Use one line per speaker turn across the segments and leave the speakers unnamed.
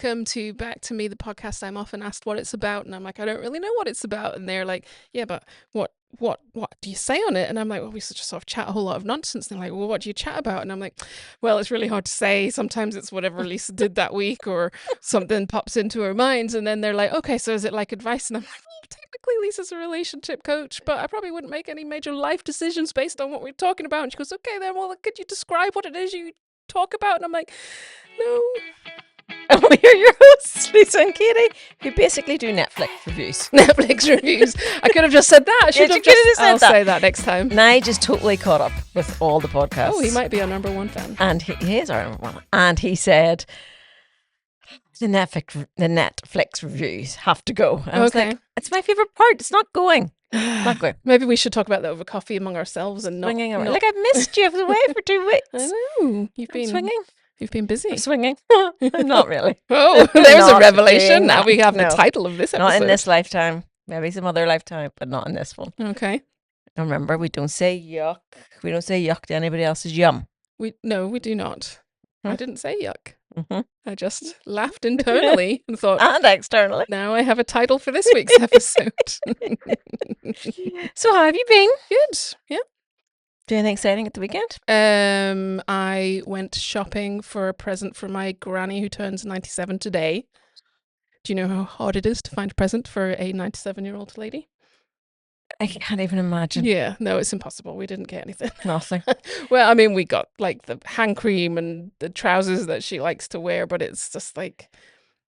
welcome to Back to Me, the podcast. I'm often asked what it's about, and I'm like, I don't really know what it's about. And they're like, yeah, but what do you say on it? And I'm like, well, we just sort of chat a whole lot of nonsense. And they're like, well, what do you chat about? And I'm like, well, it's really hard to say. Sometimes it's whatever Lisa did that week, or something pops into her mind. And then they're like, okay, so is it like advice? And I'm like, well, technically Lisa's a relationship coach, but I probably wouldn't make any major life decisions based on what we're talking about. And she goes, okay, then, well, could you describe what it is you talk about? And I'm like, no.
And we are your hosts, Lisa and Katie, who basically do Netflix reviews.
Netflix reviews. I could have just said that. I should have just said that. I'll say that next time.
Nige is totally caught up with all the podcasts.
Oh, he might be our number one fan.
And he is our number one. And he said, the Netflix reviews have to go. And I was like, it's my favourite part. It's not going. Not going.
Maybe we should talk about that over coffee among ourselves and not...
Like, I've missed you away for 2 weeks.
I know. You've been swinging. You've been busy.
I'm swinging. Not really.
Oh, there's a revelation. Now we have the title of this episode.
Not in this lifetime. Maybe some other lifetime, but not in this one.
Okay.
And remember, we don't say yuck. We don't say yuck to anybody else's yum.
No, we do not. I didn't say yuck.
Mm-hmm.
I just laughed internally and thought...
And externally.
Now I have a title for this week's episode.
So how have you been?
Good. Yeah.
Do anything exciting at the weekend?
I went shopping for a present for my granny who turns 97 today. Do you know how hard it is to find a present for a 97-year-old lady?
I can't even imagine.
Yeah, no, it's impossible. We didn't get anything.
Nothing.
Well, I mean, we got like the hand cream and the trousers that she likes to wear, but it's just like...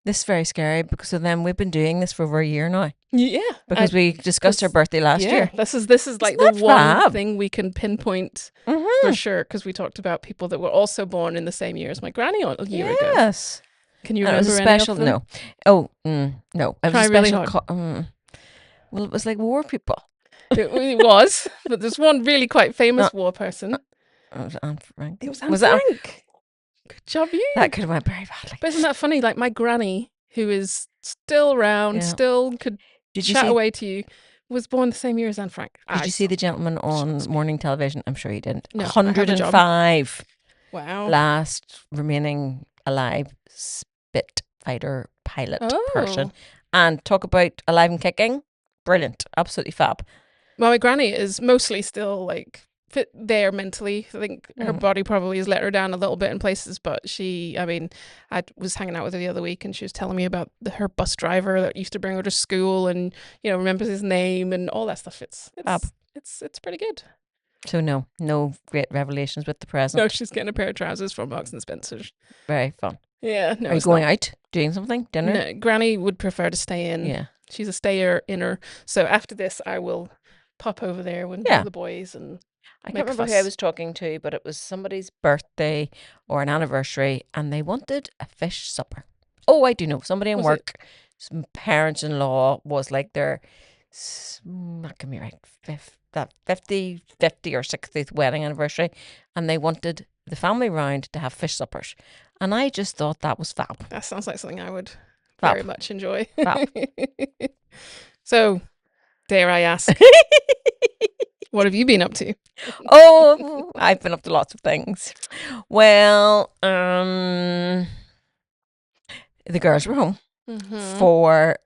This is very scary because of them. We've been doing this for over a year now.
Yeah.
Because we discussed her birthday last year.
This is like the one thing we can pinpoint for sure, because we talked about people that were also born in the same year as my granny a year ago.
Yes.
Can you remember
it was a special,
any of them?
No. Oh, no. It was
Try
a
really
special
hard.
Well, it was like war people.
It was, but there's one really quite famous war person.
It was Anne Frank.
It was Anne Frank. Good job, you.
That could have went very badly.
But isn't that funny? Like my granny, who is still around, still could chat away to you, was born the same year as Anne Frank.
Did you see the gentleman on morning television? I'm sure you didn't.
No,
105.
Wow.
Last remaining alive Spitfighter pilot person. And talk about alive and kicking. Brilliant. Absolutely fab.
Well, my granny is mostly still like fit there mentally. I think her body probably has let her down a little bit in places, but I was hanging out with her the other week and she was telling me about her bus driver that used to bring her to school and, remembers his name and all that stuff. It's pretty good.
So no great revelations with the present.
No, she's getting a pair of trousers from Marks and Spencer's.
Very fun.
Yeah. No,
are you going out, doing something, dinner?
No, Granny would prefer to stay in.
Yeah.
She's a stayer-inner. So after this, I will pop over there with the boys and
I can't remember who I was talking to, but it was somebody's birthday or an anniversary and they wanted a fish supper. Oh, I do know. Somebody in work, some parents-in-law was like their, that can be right, 50 or 60th wedding anniversary, and they wanted the family round to have fish suppers. And I just thought that was fab.
That sounds like something I would very much enjoy.
Fab.
So, dare I ask, what have you been up to?
Oh, I've been up to lots of things. Well, the girls were home for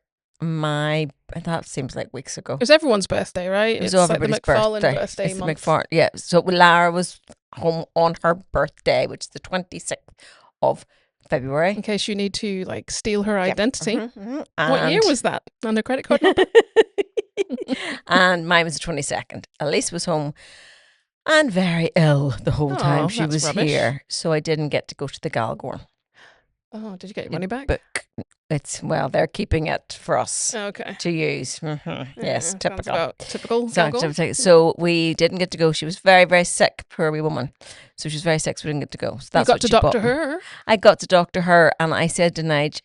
that seems like weeks ago.
It was everyone's birthday, right?
It was everybody's
like the McFarlane
birthday.
month.
Yeah. So Lara was home on her birthday, which is the 26th of February.
In case you need to steal her identity.
Mm-hmm.
What year was that? On the credit card number?
And mine was the 22nd. Elise was home and very ill the whole time she was here. So I didn't get to go to the Galgorn.
Oh, did you get your money back?
Book. They're keeping it for us to use. Mm-hmm. Yes, typical. So we didn't get to go. She was very, very sick, poor wee woman. So she was very sick, so we didn't get to go. So that's
you got to doctor her?
I got to doctor her, and I said to Nige,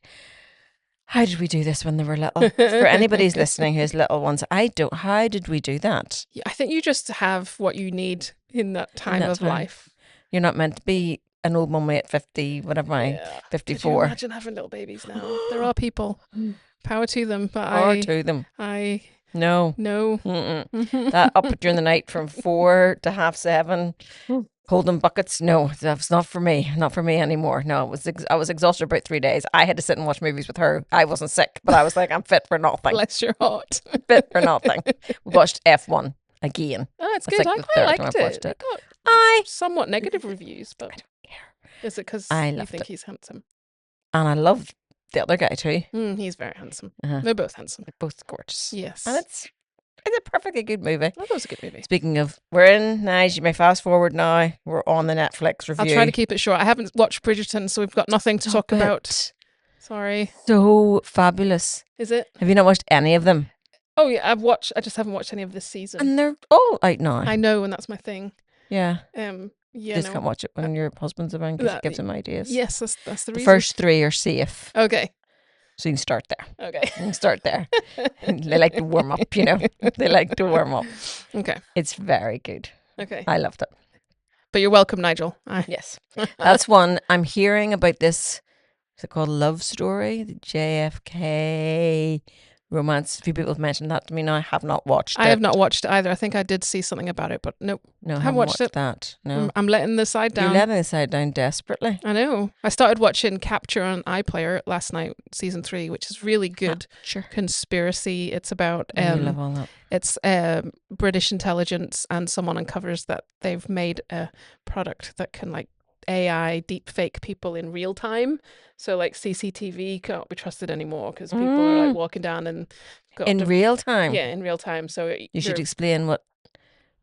how did we do this when they were little? For anybody who's listening who's little ones, how did we do that?
Yeah, I think you just have what you need in that time of life.
You're not meant to be an old mummy at 50, whatever 54.
Could you imagine having little babies now? There are people. Power to them. But
Power to them.
I
No.
No.
That up during the night from 4 to 7:30, holding buckets. No, that's not for me. Not for me anymore. No, I was exhausted about 3 days. I had to sit and watch movies with her. I wasn't sick, but I was like, I'm fit for nothing.
Bless your heart.
Fit for nothing. We watched F1 again.
Oh, it's
That's
good.
like
I
the
quite
third
liked
time I've
it.
watched
It
it.
got
I
somewhat negative reviews, but
don't care.
is it because
I
you
loved
think
it.
he's handsome?
And I love the other guy too.
He's very handsome.
Uh-huh.
They're both handsome.
They're both gorgeous.
Yes.
And it's a perfectly good movie.
I thought it was a good movie.
Speaking of, we're in now. You may fast forward now. We're on the Netflix review.
I'll try to keep it short. I haven't watched Bridgerton, so we've got nothing to talk about. Sorry.
So fabulous.
Is it?
Have you not watched any of them?
Oh yeah, I just haven't watched any of this season.
And they're all out now.
I know, and that's my thing.
Yeah.
Yeah.
Just can't watch it when your husband's around because it gives him ideas.
Yes, that's the reason.
The first 3 are safe.
Okay.
So you can start there.
Okay.
You can start there. They like to warm up, you know. They like to warm up.
Okay.
It's very good.
Okay.
I loved it.
But you're welcome, Nigel.
Yes. That's one. I'm hearing about this. Is it called Love Story? The JFK romance. A few people have mentioned that to me now. I have not watched it.
I have not watched it either. I think I did see something about it, but nope.
No, I
haven't
haven't
watched it.
that. No.
I'm letting the side down.
You're letting the side down desperately.
I know. I started watching Capture on iPlayer last night, season 3, which is really good.
Sure.
Conspiracy. It's about
I love all that.
it's British intelligence, and someone uncovers that they've made a product that can like AI deep fake people in real time. So like CCTV can't be trusted anymore because people are like walking down and
in real time.
Yeah, in real time. So
you should explain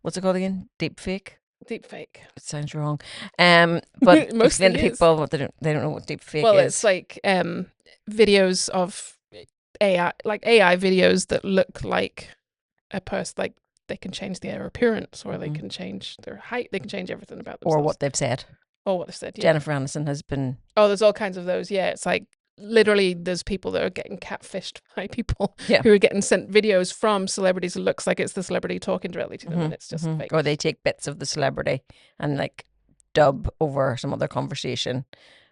what's it called again? Deep fake.
Deep fake.
It sounds wrong. But explain to
is.
people what they don't know what deep fake
Well,
is.
it's like videos of AI, like AI videos that look like a person. Like they can change their appearance, or they can change their height. They can change everything about themselves.
Or what they've said.
Or what they've said. Yeah.
Jennifer Aniston has been.
Oh, there's all kinds of those. Yeah, it's like literally there's people that are getting catfished by people who are getting sent videos from celebrities. It looks like it's the celebrity talking directly to them, and it's just fake.
Or they take bits of the celebrity and like dub over some other conversation.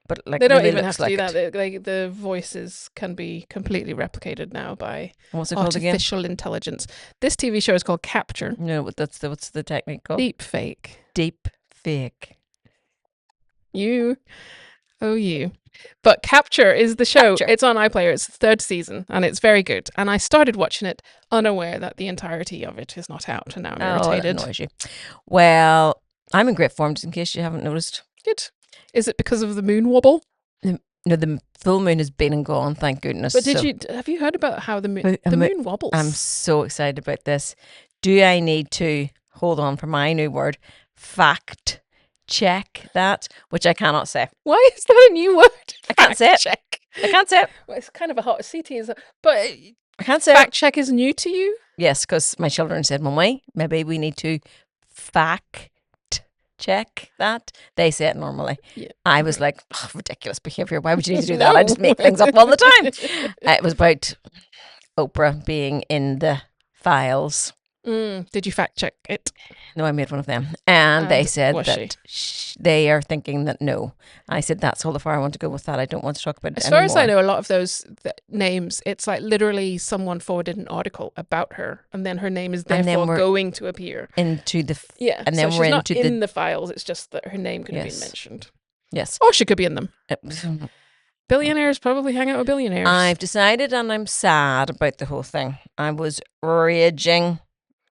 But like
they don't
really
even have to
like
do that. The voices can be completely replicated now by
what's it called again?
Artificial intelligence. This TV show is called Capture.
No, what's the technique called?
Deep fake.
Deep fake.
You. But Capture is the show.
Capture.
It's on iPlayer. It's the 3rd season, and it's very good. And I started watching it unaware that the entirety of it is not out, and now I'm irritated.
That annoys you. Well, I'm in great form, just in case you haven't noticed.
Good. Is it because of the moon wobble?
No, the full moon has been and gone, thank goodness.
But have you heard about how the moon wobbles?
I'm so excited about this. Do I need to, hold on for my new word, fact check that, which I cannot say.
Why is that a new word?
I can't say it.
Check.
I can't say it.
Well, it's kind of a hot CT, but
I can't say
fact check is new to you?
Yes, because my children said, Mummy, maybe we need to fact check that. They say it normally.
Yeah.
I was like, ridiculous behaviour. Why would you need to do that? I just make things up all the time. It was about Oprah being in the files.
Did you fact check it?
No, I made one of them. And they said that they are thinking that no. I said, that's all the far I want to go with that. I don't want to talk about it anymore.
As far as I know, a lot of those names, it's like literally someone forwarded an article about her, and then her name is therefore going to appear.
Into the...
And then we're into in the files. It's just that her name could have been mentioned.
Yes.
Or she could be in them. Billionaires probably hang out with billionaires.
I've decided, and I'm sad about the whole thing. I was raging.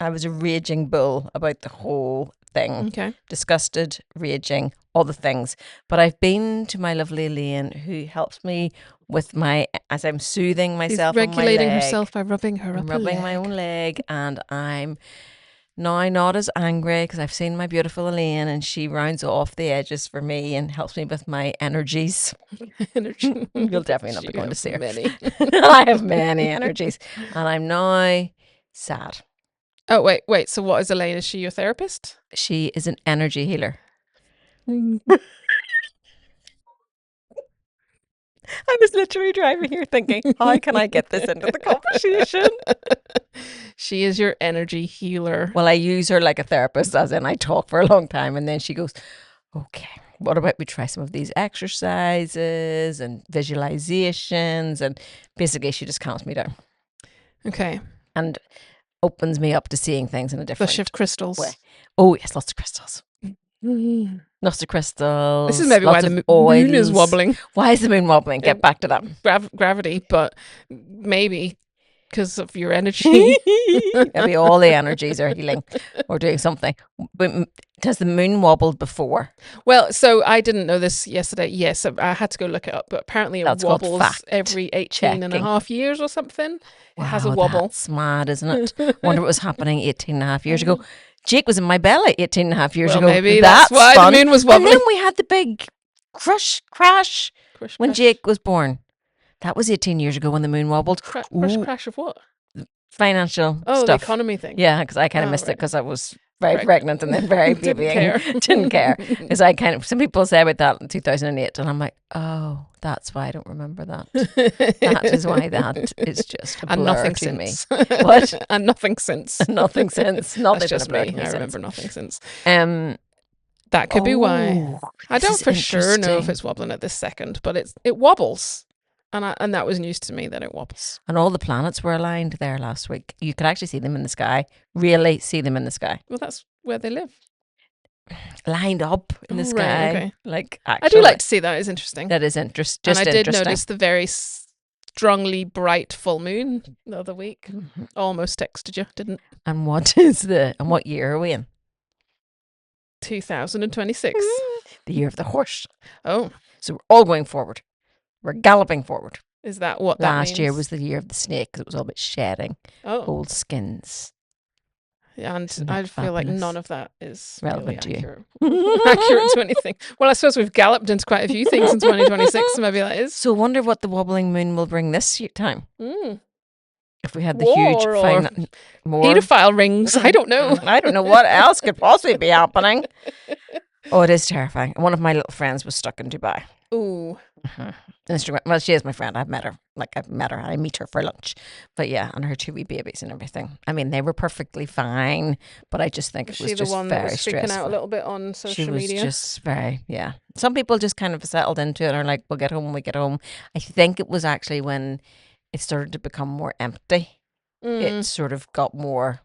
I was a raging bull about the whole thing.
Okay.
Disgusted, raging, all the things. But I've been to my lovely Elaine, who helps me with as I'm soothing myself.
She's regulating
on my leg,
herself by rubbing her
I'm rubbing my own leg, and I'm now not as angry because I've seen my beautiful Elaine, and she rounds off the edges for me and helps me with my energies. You'll definitely not be going to see her.
Many.
I have many energies, and I'm now sad.
Oh, wait. So what is Elaine? Is she your therapist?
She is an energy healer. I was literally driving here thinking, how can I get this into the conversation?
She is your energy healer.
Well, I use her like a therapist, as in I talk for a long time, and then she goes, okay, what about we try some of these exercises and visualizations? And basically she just calms me down.
Okay.
And opens me up to seeing things in a
The
different
shift crystals.
way. Oh yes, lots of crystals.
Mm.
Lots of crystals.
This is maybe
lots
why the
of
moon is
oils.
wobbling.
Why is the moon wobbling? Get back to that.
Gravity, but maybe because of your energy.
Maybe all the energies are healing or doing something. But has the moon wobbled before?
Well, so I didn't know this yesterday. Yes, I had to go look it up, but apparently it
That's called
wobbles
fact
every 18 and a
checking.
half years or something. It has a
Wow,
wobble.
that's mad, isn't it? I wonder what was happening 18 and a half years ago. Jake was in my belly 18 and a half years
Well,
ago.
maybe that's why
fun.
the moon was
And
wobbling.
then we had the big crash when Jake was born. That was 18 years ago when the moon wobbled.
Crash of what?
Financial
Oh,
stuff.
the economy thing.
Yeah, because I kind of missed it because I was very pregnant and then very babying. Didn't care. Because I kind of, some people say about that in 2008 and I'm like, oh, that's why I don't remember that. That is why that is just a blur
and nothing
to
since.
me. What?
And nothing since.
Nothing since. Not
That's
even
just
a blur
me.
to me
I
since.
remember nothing since. That could be why. I don't for sure know if it's wobbling at this second, but it wobbles. And that was news to me that it wobbles.
And all the planets were aligned there last week. You could actually see them in the sky. Really see them in the sky.
Well, that's where they live.
Lined up in the sky.
Right, okay.
Like actually,
I do like to see that. It's interesting.
That is interesting.
And I did notice the very strongly bright full moon the other week. Mm-hmm. Almost texted you, didn't?
And what year are we in?
2026.
The year of the horse.
Oh.
So we're all going forward. We're galloping forward.
Is that what that means?
Last year was the year of the snake because it was all about shedding old skins.
And I feel like none of that is
relevant
really
to
you. Accurate to anything. Well, I suppose we've galloped into quite a few things in 2026, so maybe that is.
So I wonder what the wobbling moon will bring this time. If we had the
more paedophile rings, I don't know.
I don't know what else could possibly be happening. Oh, it is terrifying. One of my little friends was stuck in Dubai.
Ooh.
Instagram. Well, she is my friend. I've met her. I meet her for lunch. But yeah, and her two wee babies and everything. I mean, they were perfectly fine, but I just think it was just very stressful. Was she the one that was freaking out a little bit on social media? She was just very, yeah. Some people just kind of settled into it and are like, we'll get home when we get home. I think it was actually when it started to become more empty. It sort of got more,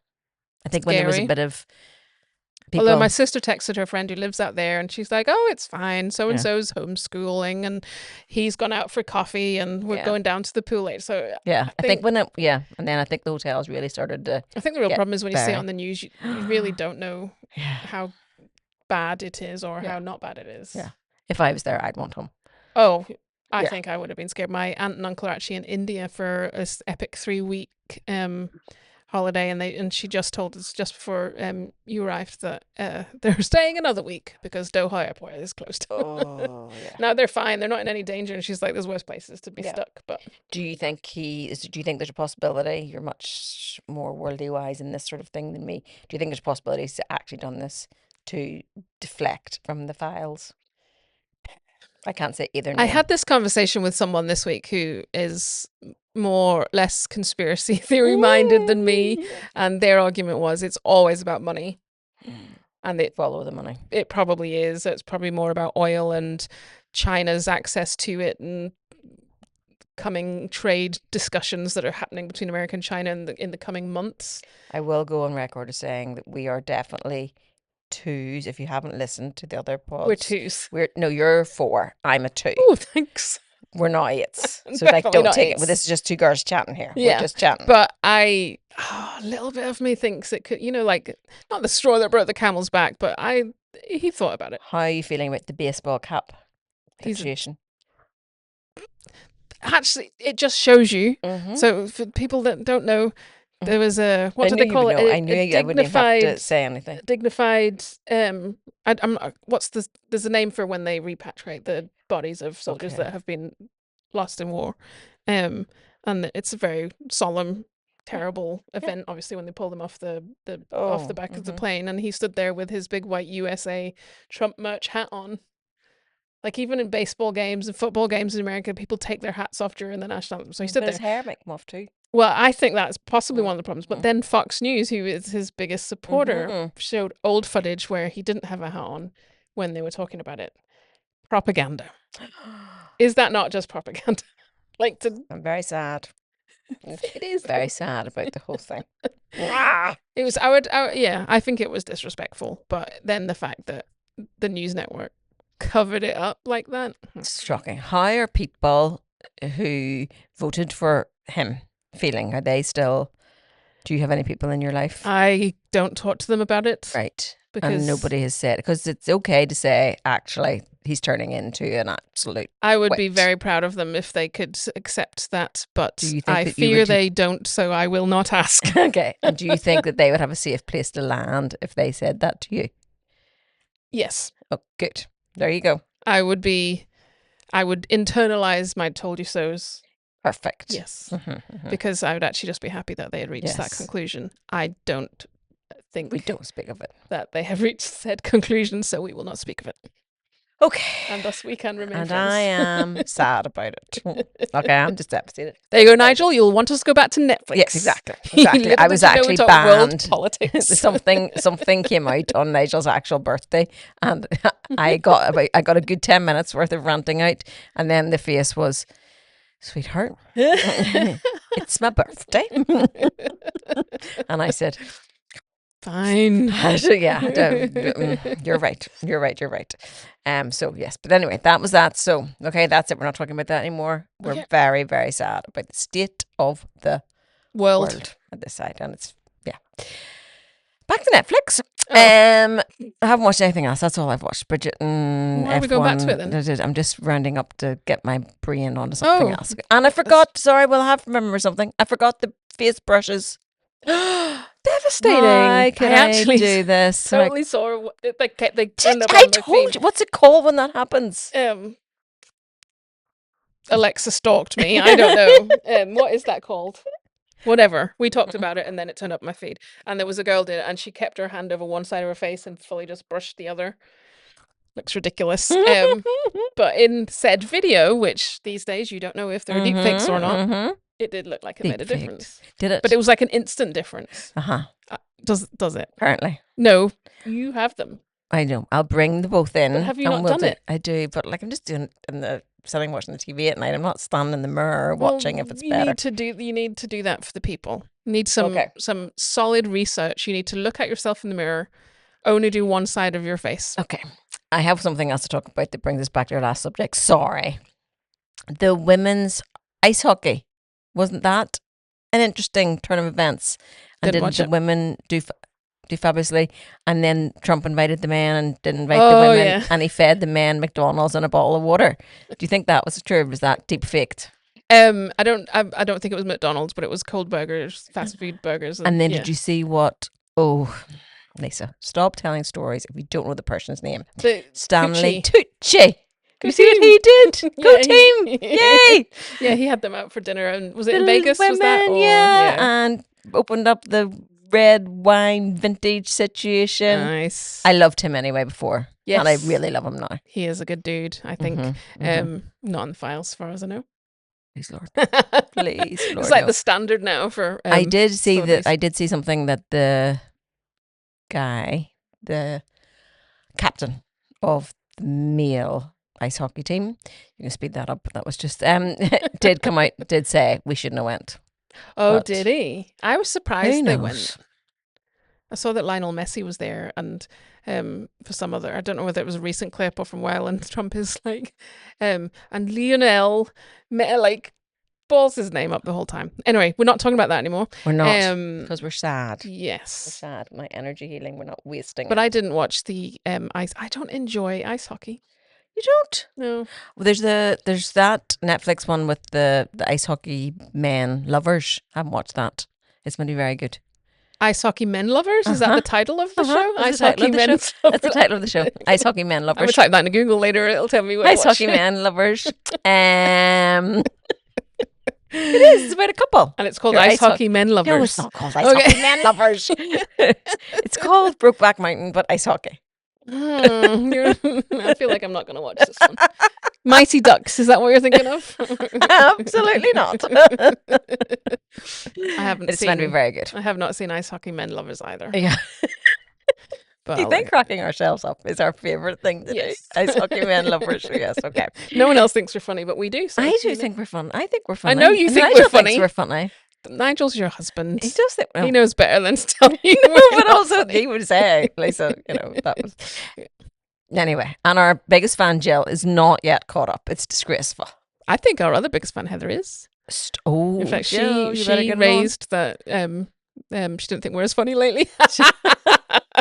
I think when there was a bit of people.
Although my sister texted her friend who lives out there and she's like, oh, it's fine. So-and-so's homeschooling and he's gone out for coffee and we're going down to the pool later. So
yeah, I think when and then I think the hotels really started to
I think the real problem is when you see it on the news, you really don't know how bad it is or how not bad it is.
Yeah. If I was there, I'd want home.
Oh, I think I would have been scared. My aunt and uncle are actually in India for this epic 3-week holiday, and she just told us just before you arrived that they're staying another week because Doha Airport is closed.
Oh, yeah.
Now they're fine; they're not in any danger. And she's like, "There's worse places to be stuck." But
do you think Do you think there's a possibility? You're much more worldly wise in this sort of thing than me. Do you think there's possibilities to actually done this to deflect from the files? I can't say either name.
I had this conversation with someone this week who is less conspiracy theory minded than me, and their argument was it's always about money, and they
follow the money.
It probably is. It's probably more about oil and China's access to it and coming trade discussions that are happening between America and China in the coming months.
I will go on record as saying that we are definitely twos. If you haven't listened to the other pods,
we're twos.
You're 4. I'm a 2.
Oh, thanks.
We're not 8s. So like, don't take it. Well, this is just 2 girls chatting here. Yeah, we're just chatting.
But a little bit of me thinks it could, like not the straw that broke the camel's back, but he thought about it.
How are you feeling about the baseball cap situation?
Actually, it just shows you. So for people that don't know, there was what do they call it?
I knew I wouldn't have to say anything.
Dignified. There's a name for when they repatriate the bodies of soldiers that have been lost in war, and it's a very solemn, terrible event. Obviously, when they pull them off the back of the plane, and he stood there with his big white USA Trump merch hat on. Like even in baseball games and football games in America, people take their hats off during the national anthem. So he stood there.
His hair make him off too.
Well, I think that's possibly one of the problems. But then Fox News, who is his biggest supporter, showed old footage where he didn't have a hat on when they were talking about it. Propaganda. Is that not just propaganda?
I'm very sad. It is very sad about the whole thing.
It was. Yeah. I think it was disrespectful, but then the fact that the news network covered it up like that.
It's shocking. How are people who voted for him feeling? Are they still? Do you have any people in your life?
I don't talk to them about it.
Right.
Because
and nobody has said, because it's okay to say, actually, he's turning into an absolute.
I would be
wit.
very proud of them if they could accept that, but
Do you think
I
that you
fear
would-
they don't, so I will not ask.
Okay. And do you think that they would have a safe place to land if they said that to you?
Yes.
Oh, good. There you go.
I would internalize my told you so's.
Perfect.
Yes.
Mhm.
Because I would actually just be happy that they had reached that
Yes.
conclusion. I don't think
We don't speak of it.
that they have reached said conclusion, so we will not speak of it.
Okay.
And thus we can remain
And
friends.
I am sad about it. Okay, I'm just devastated.
There you go, Nigel. You'll want us to go back to Netflix.
Yes, exactly. Exactly.
Little
I
did
was
you know we
actually
talk world
banned.
politics.
something came out on Nigel's actual birthday, and I got a good 10 minutes worth of ranting out, and then the face was, "Sweetheart, it's my birthday," and I said,
Fine.
"Yeah, you're right. You're right. You're right." So yes, but anyway, that was that. So okay, that's it. We're not talking about that anymore. We're
Okay.
very, very sad about the state of the world at this side, and it's back to Netflix.
Oh.
I haven't watched anything else. That's all I've watched. Bridgerton.
Why are we going back to it then?
I'm just rounding up to get my brain onto something
Oh.
else. And I forgot. Sorry, we'll have to remember something. I forgot the face brushes.
Devastating.
Why could I
actually
do this?
totally saw they turned up
I
on my
told
feed.
you. What's it called when that happens?
Alexa stalked me. I don't know. What is that called? Whatever. We talked about it, and then it turned up my feed. And there was a girl did it, and she kept her hand over one side of her face and fully just brushed the other. Looks ridiculous. But in said video, which these days you don't know if there are deepfakes or not, it did look like it made a
Deepfaked.
difference.
Did it?
But it was like an instant difference.
Uh-huh.
Does it?
Apparently.
No, you have them.
I know. I'll bring the both in.
But have you
and
not
we'll
done
do-
it?
I do, but like I'm just doing it in the sitting watching the TV at night. I'm not standing in the mirror watching if it's
you
better.
You need to do that for the people. You need some
Okay.
some solid research. You need to look at yourself in the mirror. Only do one side of your face.
Okay. I have something else to talk about that brings us back to our last subject. Sorry. The women's ice hockey. Wasn't that an interesting turn of events? And
Didn't watch
the
it.
women do fabulously? And then Trump invited the men and didn't invite
Oh,
the women.
yeah.
And he fed the men McDonald's and a bottle of water. Do you think that was true or was that deep faked?
I don't think it was McDonald's, but it was cold burgers, fast food burgers.
And then
yeah.
did you see what? Oh, Lisa, stop telling stories if you don't know the person's name.
The
Stanley
Tucci.
Tucci.
Go
You see what
team.
he did? Go
Yeah,
team! Yay!
Yeah, he had them out for dinner, and was it in
Little
Vegas? Was that?
women,
Or,
yeah, and opened up the red wine vintage situation.
Nice.
I loved him anyway before,
Yes.
and I really love him now.
He is a good dude. I think. Not in the files, as far as I know.
Please, Lord, please, Lord.
It's like
no.
the standard now for.
I did see that.
celebrities.
I did see something that the guy, the captain of the male ice hockey team, you can speed that up. That was just did come out. Did say we shouldn't have went.
Oh,
but
did he? I was surprised
Who
they
knows?
went. I saw that Lionel Messi was there, and for some other, I don't know whether it was a recent clip or from a while, and Trump is like, and Lionel, like, balls his name up the whole time. Anyway, we're not talking about that anymore.
We're not because we're sad. We're
Yes,
sad. My energy healing. We're not wasting.
but
it.
I didn't watch the ice. I don't enjoy ice hockey.
You don't.
No.
Well, there's that Netflix one with the ice hockey men lovers. I haven't watched that. It's going to be very good.
Ice hockey men lovers? Is that
Uh-huh.
the title of the
Uh-huh.
show?
That's
Ice
the title
hockey
of the
men.
show. That's the title of the show. Ice hockey men
I'm
lovers.
gonna type that into Google later. It'll tell me what
Ice
to watch.
hockey men lovers. It is. It's about a couple.
And it's called
Your
Ice
ice hoc-
Hockey Men Lovers.
No, it's not called Ice
Okay.
Hockey Men Lovers. It's called Brokeback Mountain, but ice hockey.
I feel like I'm not going to watch this one. Mighty Ducks, is that what you're thinking of?
Absolutely not.
I haven't
It's
seen.
meant to be very good.
I have not seen Ice Hockey Men Lovers either.
Yeah.
But
Do you think cracking ourselves up is our favourite thing to
Yes.
do? Ice hockey men lovers. Yes, okay.
no one else thinks we're funny, but we do. So,
I do
you know.
think we're fun. I think we're funny.
I know you think
Nigel
we're
thinks
funny.
we're funny.
Nigel's your husband.
He does think.
He knows better than to tell you.
No,
we're
but
not
also
funny.
he would say, Lisa, that was. Anyway, and our biggest fan, Jill, is not yet caught up. It's disgraceful.
I think our other biggest fan, Heather, is.
Oh,
In fact,
Jill,
she raised that she didn't think we're as funny lately.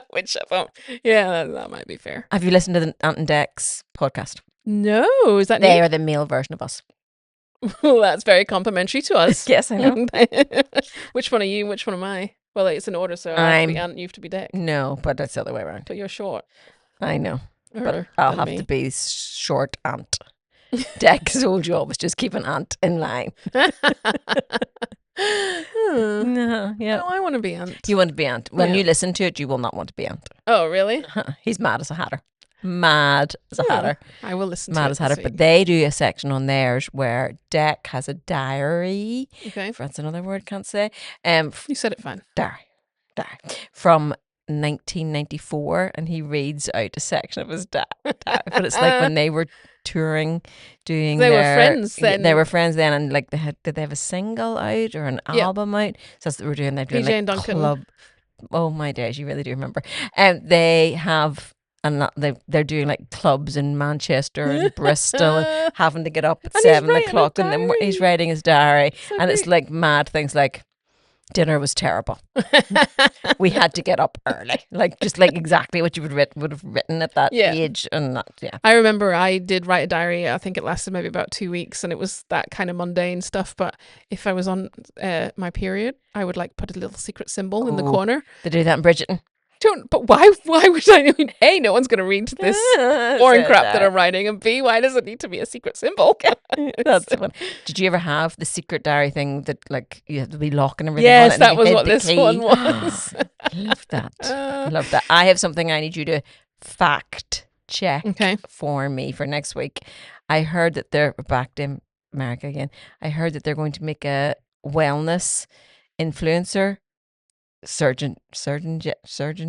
Which I thought, yeah, that might be fair.
Have you listened to the Ant and Dex podcast?
No, is that
They
new?
are the male version of us.
Well, that's very complimentary to us.
Yes, I know.
Which one are you? Which one am I? Well, it's in order, so I have to be Ant, you have to be Deck.
No, but it's the other way around.
But you're short.
I know. But
Or
I'll
than
have
me.
to be short Ant. Deck's whole job is just keep an ant in line. No, yeah.
No, I want to be Ant.
You want to be Ant. When
Yeah.
you listen to it, you will not want to be Ant.
Oh, really?
He's mad as a hatter. Mad as a
Yeah.
hatter.
I will listen to
Mad
it
as a hatter.
this
But
week.
they do a section on theirs where Deck has a diary.
Okay.
If that's another word, can't say.
You said it fine.
Diary. From 1994, and he reads out a section of his diary. But it's like when they were touring, doing
They were
their-
friends then.
They were friends then, and like did they have a single out or an
Yeah.
album out? So that's what we're doing. They're doing
PJ
like
and Duncan.
club. Oh my days, you really do remember. And they have. And they're doing like clubs in Manchester and Bristol, and having to get up at
And he's
7
writing a
o'clock, and then he's
diary.
writing his diary,
So
and it's
great.
like mad things like dinner was terrible. We had to get up early, like just like exactly what you would have written at that
Yeah.
age, and that
I remember I did write a diary. I think it lasted maybe about 2 weeks, and it was that kind of mundane stuff. But if I was on my period, I would like put a little secret symbol in the
Oh.
corner.
They do that in Bridgerton.
But why would I? I mean, A, no one's going to read this boring crap that I'm writing, and B, why does it need to be a secret symbol?
That's the one. Did you ever have the secret diary thing that like you had to be locking everything?
Yes,
on it and
that
you
was
hid
what
the
this
key?
one was.
I love that. I love that. I have something I need you to fact check
Okay.
for me for next week. I heard that they're back to America again. I heard that they're going to make a wellness influencer surgeon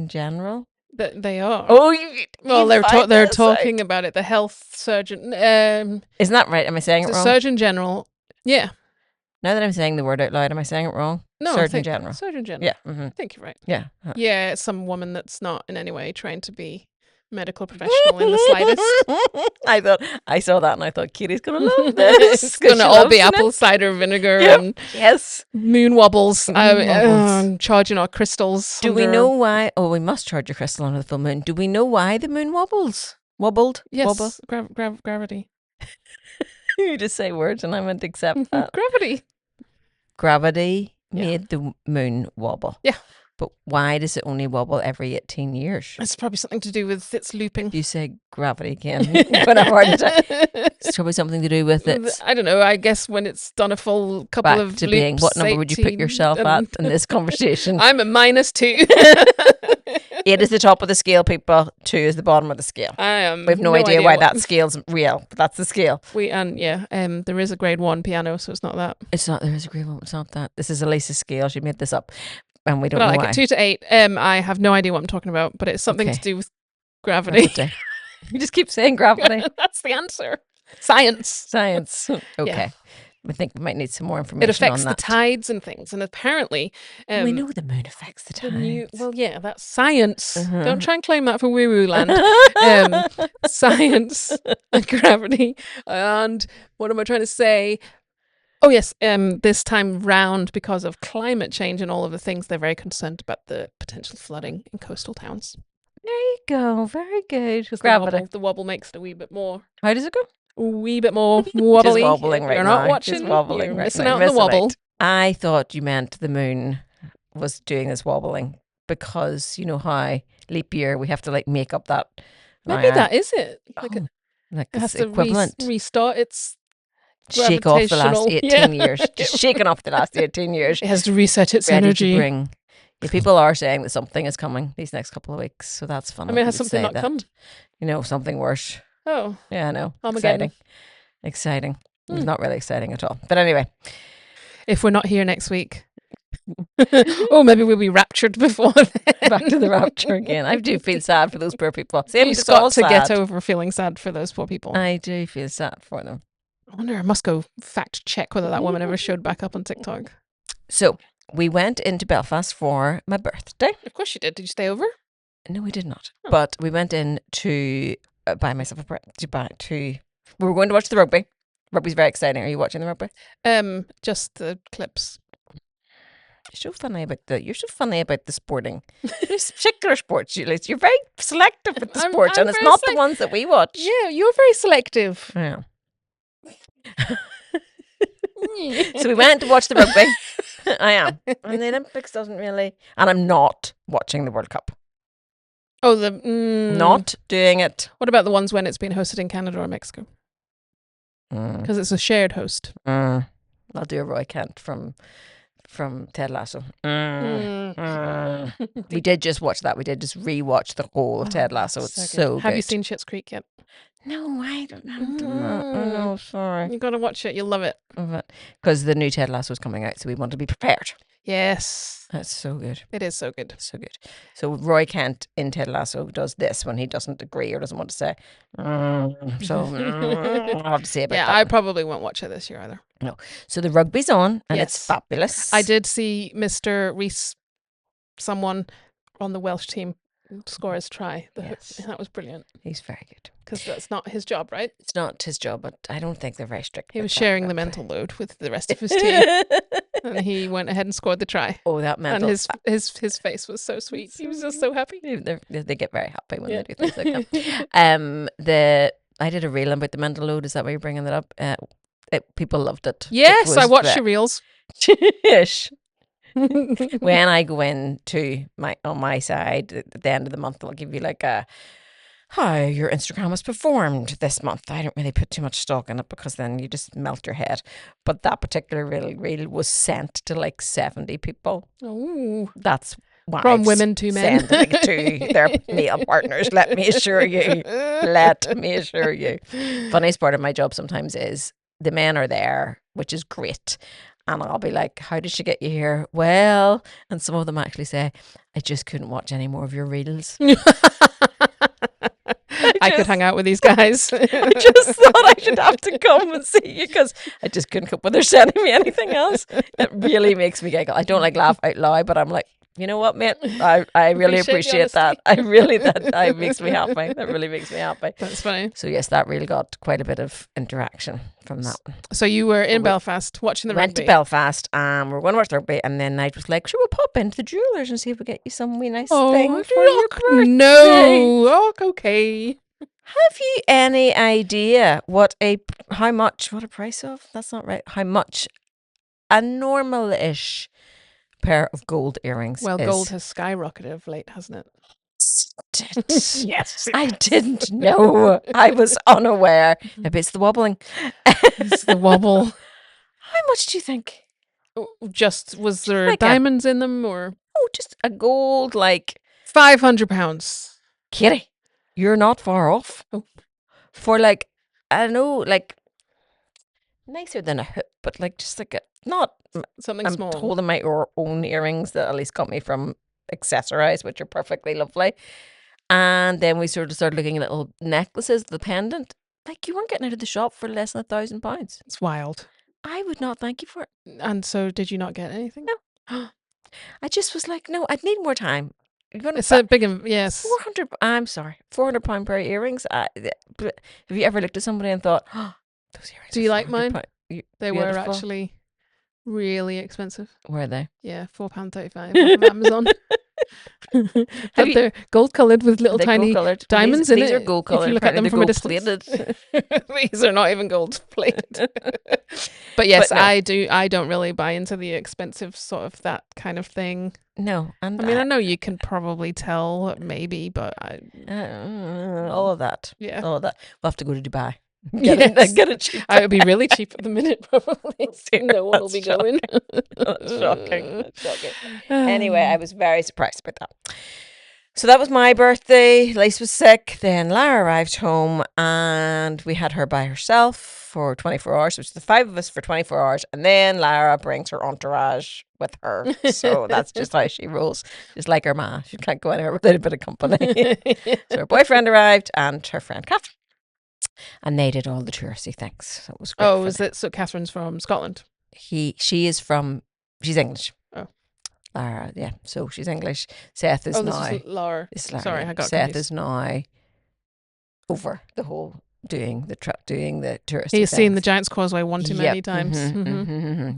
general.
That they are.
Oh,
well, they're talking about it. The health surgeon,
Isn't that right? Am I saying it
the
wrong?
Surgeon General. Yeah.
Now that I'm saying the word out loud, am I saying it wrong?
No, I
Surgeon
think
general.
Surgeon General.
Yeah. Mm-hmm.
I think you're right.
Yeah.
Yeah, it's some woman that's not in any way trained to be medical professional in the slightest.
I saw that and I thought Kitty's gonna love this.
It's going to all be apple cider vinegar
Yep.
and
Yes.
moon wobbles.
Moon wobbles.
Charging our crystals.
Do we
under-
know why? Oh, we must charge your crystal under the full moon. Do we know why the moon wobbles? Wobbled?
Yes,
Wobble?
gravity.
You just say words and I meant to accept that.
Gravity.
Gravity
Yeah.
made the moon wobble.
Yeah.
But why does it only wobble every 18 years?
It's probably something to do with its looping.
You say gravity again. When I heard it, it's probably something to do with it.
I don't know. I guess when it's done a full couple
Back
of
to being, what number would you put
18,
yourself at in this conversation?
I'm a -2.
8 is the top of the scale, people. 2 is the bottom of the scale.
I am.
We have no idea why
what-
that scale's real, but that's the scale.
There is a grade 1 piano, so it's not that.
It's not, there is a grade 1, it's not that. This is Elisa's scale. She made this up. And we don't
But I
know
like
why.
it 2 to 8. I have no idea what I'm talking about, but it's something
Okay.
to do with gravity.
Gravity. You just keep saying gravity.
That's the answer. Science.
Science. Okay. I think we might need some more information
It affects
on
the
that.
tides and things, and apparently,
we know the moon affects the
the
tides.
well, yeah, that's science.
Uh-huh.
Don't try and claim that for woo woo land. Science and gravity, and what am I trying to say? Oh yes, this time round, because of climate change and all of the things, they're very concerned about the potential flooding in coastal towns.
There you go. Very good.
'Cause
Gravity.
the wobble makes it a wee bit more,
How does it go?
wobbly.
wobbling
If
right
you're not
now.
watching,
Just wobbling
you're
right
missing
now.
out on the
Missing
wobble.
out. I thought you meant the moon was doing this wobbling because you know how leap year we have to like make up that.
Maybe that is it. Like
Oh, like
it has
it's
to
equivalent.
restart its.
Shake off the last
gravitational-
18
Yeah.
years. Just shaking off the last 18 years.
It has to reset its
Ready
energy.
to bring. Yeah, people are saying that something is coming these next couple of weeks, so that's fun.
I
that
mean,
you
has
would
something
say
not
that.
come?
You know, something worse.
Oh,
Yeah, I know.
Armageddon.
Exciting. It's not really exciting at all. But anyway,
if we're not here next week, Oh, maybe we'll be raptured before then.
Back to the rapture again. I do feel sad for those poor people. Same,
You've
it's all
got to get
sad.
over feeling sad for those poor people.
I do feel sad for them.
I wonder, I must go fact check whether that woman ever showed back up on TikTok.
So we went into Belfast for my birthday.
Of course you did. Did you stay over?
No, we did not.
Oh.
But we went in to buy myself a we were going to watch the rugby. Rugby's very exciting. Are you watching the rugby?
Just the clips.
You're so funny about the sporting. There's particular sports. You're very selective with the sports, and it's not the ones that we watch.
Yeah, you're very selective.
Yeah. So we went to watch the rugby. I am. And the Olympics doesn't really... And I'm not watching the World Cup.
Oh,
Not doing it.
What about the ones when it's been hosted in Canada or Mexico? Because it's a shared host.
I'll do a Roy Kent from Ted Lasso. We did just watch that. We did just rewatch the whole of Ted Lasso. It's so good.
Have you seen Schitt's Creek yet?
No, I don't know. Oh, no, sorry.
You got to watch it. You'll love it.
Because the new Ted Lasso is coming out, so we want to be prepared.
Yes.
That's so good.
It is so good.
So good. So Roy Kent in Ted Lasso does this when he doesn't agree or doesn't want to say. I'll have to say about that.
Yeah, I probably won't watch it this year either.
No. So the rugby's on and
Yes.
it's fabulous.
I did see Mr. Reese, someone on the Welsh team, score his try.
Yes.
That was brilliant.
He's very good.
Because that's not his job, right?
It's not his job, but I don't think they're very strict.
He was sharing the mental load with the rest of his team. And he went ahead and scored the try.
Oh, that mental.
And his face was so sweet. He was just so happy.
They get very happy when they do things like that. I did a reel about the mental load. Is that why you're bringing that up? People loved it.
Yes, I watched your reels.
When I go in to on my side at the end of the month, they'll give you like how your Instagram has performed this month. I don't really put too much stock in it because then you just melt your head. But that particular reel was sent to like 70 people.
Oh,
that's wives
from women to men,
sending it to their male partners. Let me assure you. Funniest part of my job sometimes is the men are there, which is great. And I'll be like, how did she get you here? Well, and some of them actually say, I just couldn't watch any more of your reels.
I could hang out with these guys.
I just thought I should have to come and see you because I just couldn't cope with her sending me anything else. It really makes me giggle. I don't like laugh out loud, but I'm like, you know what, mate? I really appreciate that. That makes me happy. That really makes me happy.
That's funny.
So yes, that really got quite a bit of interaction from that one.
So you were in Belfast watching the rugby.
Went to Belfast and we were going to watch the rugby, and then Nigel was like, sure, we'll pop into the jewellers and see if we get you some wee nice thing for your birthday.
No, okay.
Have you any idea what a price of? That's not right. How much a normal-ish pair of gold earrings
Well,
is?
gold has skyrocketed of late, hasn't it?
Yes. I didn't know. I was unaware. Maybe it's the wobbling.
It's the wobble.
How much do you think?
Was there
like
diamonds in them or?
Oh, just a gold like
£500.
Kitty, you're not far off.
Oh.
For like, I don't know, like nicer than a hoop, but like just like not
something small.
I'm holding my own earrings that at least got me from Accessorize, which are perfectly lovely. And then we sort of started looking at little necklaces, the pendant. Like you weren't getting out of the shop for less than £1,000.
It's wild.
I would not thank you for it.
And so, did you not get anything?
No. I just was like, no, I'd need more time.
It's a big, yes.
400. I'm sorry, £400 pair of earrings. But have you ever looked at somebody and thought, oh, those earrings?
Do you like mine? They were
beautiful.
actually really expensive.
Were they?
Yeah, £4.35 off of Amazon. But they're gold coloured with little tiny diamonds in it.
These are gold coloured.
If you look at them from a distance. These are not even gold plated. But yes, no. I don't really buy into the expensive sort of that kind of thing.
No, and
I mean, I know you can probably tell maybe, but
all of that.
Yeah,
all of that. We'll have to go to Dubai.
Get it cheap. It would be really cheap at the minute, probably. No one will be going.
That's shocking. That's shocking. Anyway, I was very surprised about that. So that was my birthday. Lace was sick. Then Lara arrived home and we had her by herself for 24 hours. So it's the 5 of us for 24 hours. And then Lara brings her entourage with her. So that's just how she rolls. Just like her ma. She can't go anywhere without a bit of company. So her boyfriend arrived and her friend Catherine. And they did all the touristy things. So it was great.
Oh, is it? So Catherine's from Scotland.
She's English.
Oh.
Lara, yeah. So she's English. Seth is
This
now.
is Laura.
This is Lara,
Sorry,
yeah.
I got
Seth
confused.
is now over the whole doing the touristy
He's seen the
things.
Giant's Causeway one too many times.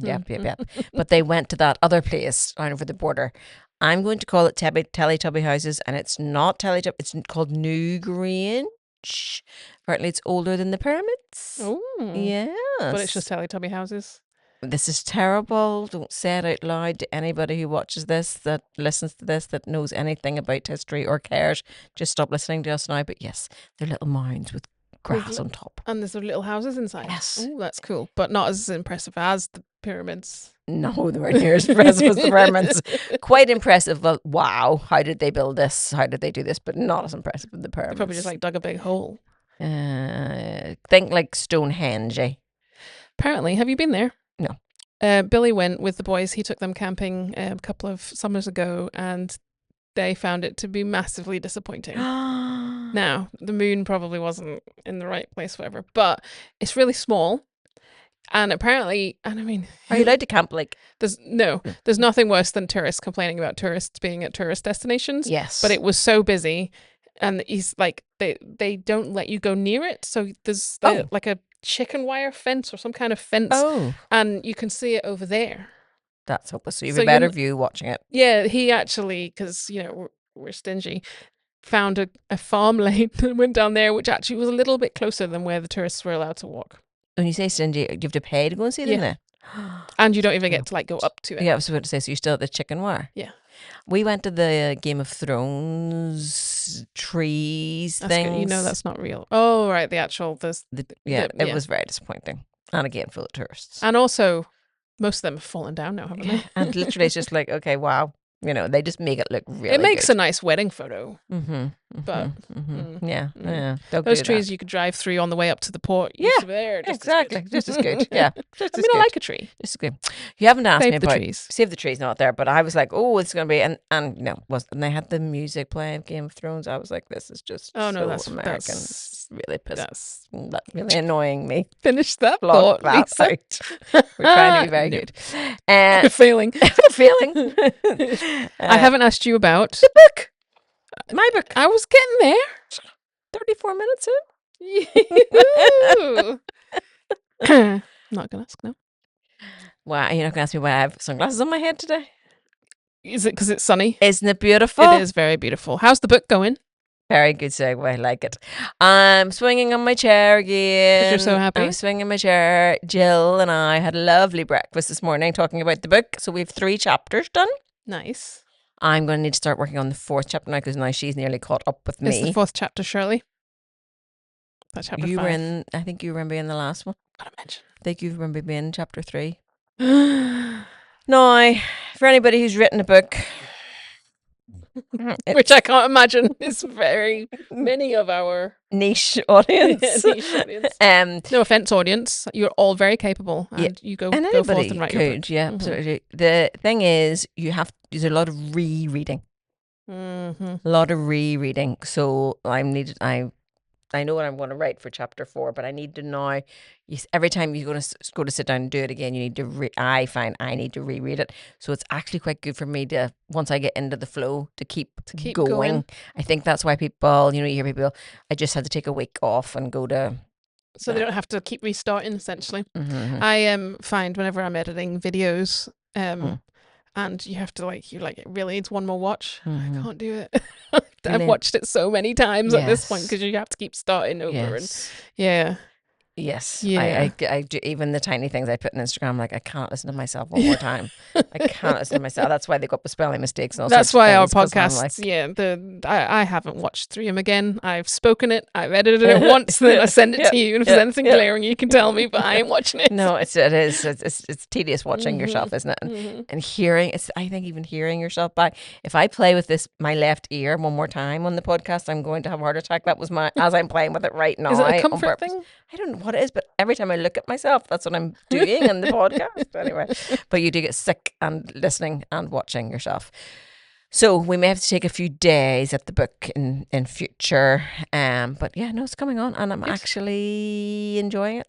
Yep. But they went to that other place down over the border. I'm going to call it Teletubby Houses, and it's not Teletubby. It's called New Grange. Apparently, it's older than the pyramids.
Oh,
Yes,
but it's just Teletubby houses.
This is terrible. Don't say it out loud to anybody who watches this, that listens to this, that knows anything about history or cares. Just stop listening to us now. But yes, they're little mounds with grass on top.
And there's little houses inside.
Yes.
Oh, that's cool. But not as impressive as the pyramids.
No, they weren't near as impressive as the pyramids. Quite impressive. Well, wow, how did they build this? How did they do this? But not as impressive as the pyramids.
They probably just like dug a big hole.
Think like Stonehenge.
Apparently, have you been there?
No.
Billy went with the boys. He took them camping a couple of summers ago, and they found it to be massively disappointing. Now, the moon probably wasn't in the right place, whatever, but it's really small. And apparently, and I mean,
are you allowed to camp like?
There's nothing worse than tourists complaining about tourists being at tourist destinations.
Yes.
But it was so busy, and he's like, they don't let you go near it. So there's like a chicken wire fence or some kind of fence.
Oh.
And you can see it over there.
That's hopeless. So you have a better view watching it.
Yeah, he actually, because, you know, we're stingy, found a farm lane and went down there, which actually was a little bit closer than where the tourists were allowed to walk.
When you say stingy, you have to pay to go and see them there?
And you don't even get to like go up to it.
Yeah, I was about to say, so you're still at the chicken wire?
Yeah.
We went to the Game of Thrones trees thing.
You know that's not real. Oh, right, the actual...
It was very disappointing. And again, full of tourists.
And also, most of them have fallen down now, haven't they?
And literally it's just like, okay, wow. You know, they just make it look really
It makes
good.
a nice wedding photo.
But yeah.
Those trees you could drive through on the way up to the port.
Yeah,
there,
exactly. Just as good. Yeah,
I like a tree.
Just as good. You haven't asked me
Save the
about
trees.
Save the Trees, not there. But I was like, oh, it's going to be, and they had the music playing Game of Thrones. I was like, this is just that's American.
That's
really that's really annoying me.
Finish that
Block
thought,
that
Lisa.
out. We're trying to be very good.
You're failing.
Failing.
I haven't asked you about
the book. My book.
I was getting there.
34 minutes
in. Not gonna ask now.
Wow, you're not gonna ask me why I have sunglasses on my head today?
Is it because it's sunny?
Isn't it beautiful?
It is very beautiful. How's the book going?
Very good segue. I like it. I'm swinging on my chair again.
Because you're so happy.
I'm swinging my chair. Jill and I had a lovely breakfast this morning talking about the book. So we have 3 chapters done.
Nice.
I'm going to need to start working on the 4th chapter now because now she's nearly caught up with me.
It's the 4th chapter, Shirley. That's chapter 5.
I think you remember being the last one.
Gotta mention.
I think you remember being in chapter 3. Now, for anybody who's written a book...
Which I can't imagine is very many of our
niche audience.
No offense, audience. You're all very capable, and you go forth and write your book.
Yeah, absolutely. The thing is, there's a lot of rereading. A lot of rereading. So I know what I'm going to write for chapter 4, but I need to know. Every time you're going to go to sit down and do it again, you need to. I find I need to reread it. So it's actually quite good for me to, once I get into the flow, to keep going. I think that's why people, you hear people. I just had to take a week off and go to.
So they don't have to keep restarting. Essentially, I find whenever I'm editing videos, and you have to you're like, it really needs one more watch. I can't do it. I've watched it so many times at this point because you have to keep starting over. And yeah.
Yes,
Yeah.
I do. Even the tiny things I put on Instagram, I'm like, I can't listen to myself one more time. I can't listen to myself. That's why they go up with spelling mistakes and all
That's
sorts of
why our
things. 'Cause I'm like,
podcasts, I haven't watched 3M again. I've spoken it, I've edited it once, then I send it to you. And if there's anything glaring, you can tell me, but I ain't watching it.
No, it's tedious watching yourself, isn't it? And hearing, I think even hearing yourself back. If I play with my left ear one more time on the podcast, I'm going to have a heart attack. That was as I'm playing with it right now.
Is it a
on
comfort
purpose.
thing?
I don't know what it is, but every time I look at myself, that's what I'm doing in the podcast. Anyway, but you do get sick and listening and watching yourself. So we may have to take a few days at the book in future. But yeah, no, it's coming on, and I'm actually enjoying it.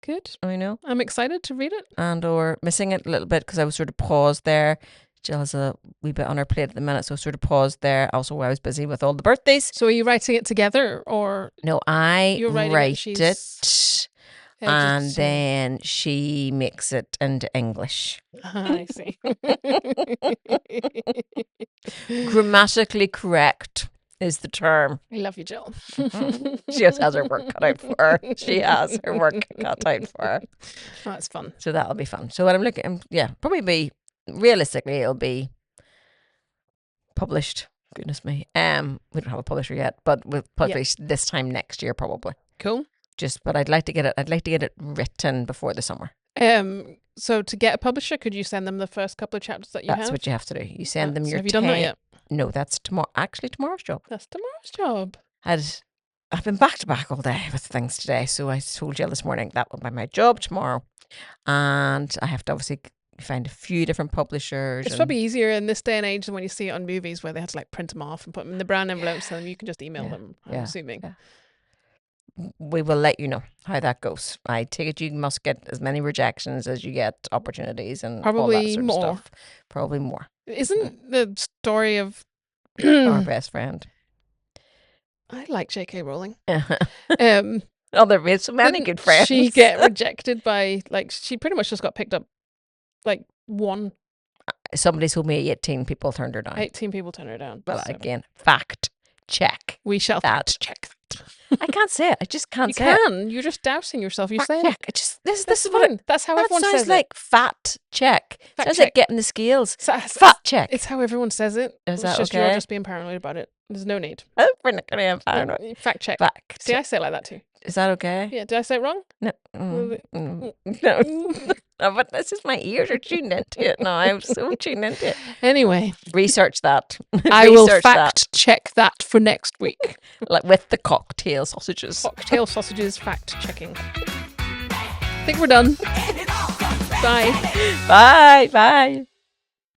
Good.
I know.
I'm excited to read it.
And or missing it a little bit because I was sort of paused there. Jill has a wee bit on her plate at the minute, so sort of paused there. Also, I was busy with all the birthdays.
So are you writing it together, or
no? I
you're writing
write
it,
and then she makes it into English.
I see.
Grammatically correct is the term.
I love you, Jill.
She just has her work cut out for her. She has her work cut out for her.
Oh, that's fun.
So that'll be fun. So what I'm looking, probably realistically, it'll be published. Goodness me. We don't have a publisher yet, but we'll publish this time next year probably.
Cool.
But I'd like to get it written before the summer.
So to get a publisher, could you send them the first couple of chapters that you have?
That's what you have to do. You send them your.
Have you done that yet?
No, that's tomorrow. Actually, tomorrow's job.
That's tomorrow's job.
I've been back to back all day with things today, so I told Jill this morning that will be my job tomorrow, and I have to obviously find a few different publishers.
It's probably easier in this day and age than when you see it on movies where they had to like print them off and put them in the brown envelopes, and you can just email them. I'm assuming. Yeah.
We will let you know how that goes. I take it you must get as many rejections as you get opportunities, and
probably
all that sort
more.
Of stuff. Probably more.
Isn't the story of
our best friend?
I like J.K. Rowling.
Oh, there is so many good friends.
She get rejected by she pretty much just got picked up one.
Somebody told me 18 people turned her down.
18 people turned her down.
Well, again, fact check.
We shall fact check that.
I can't say it. I just can't say
it. You can. You're just dousing yourself. You're saying
it. This is what
that's how everyone says it.
Sounds like fat check. Sounds like getting the scales.
Fat
check.
It's how everyone says it.
Is that
just
okay?
You're just being paranoid about it. There's no need.
Oh, we're not going to be paranoid.
Fact check. See, I say it like that too.
Is that okay?
Yeah. Did I say it wrong?
No. No. No, but this is my ears are tuned into it now. I'm so tuned into it.
Anyway,
research that.
I will fact check that for next week.
Like with the cocktail sausages.
Cocktail sausages fact checking. I think we're done. Bye.
Bye. Bye.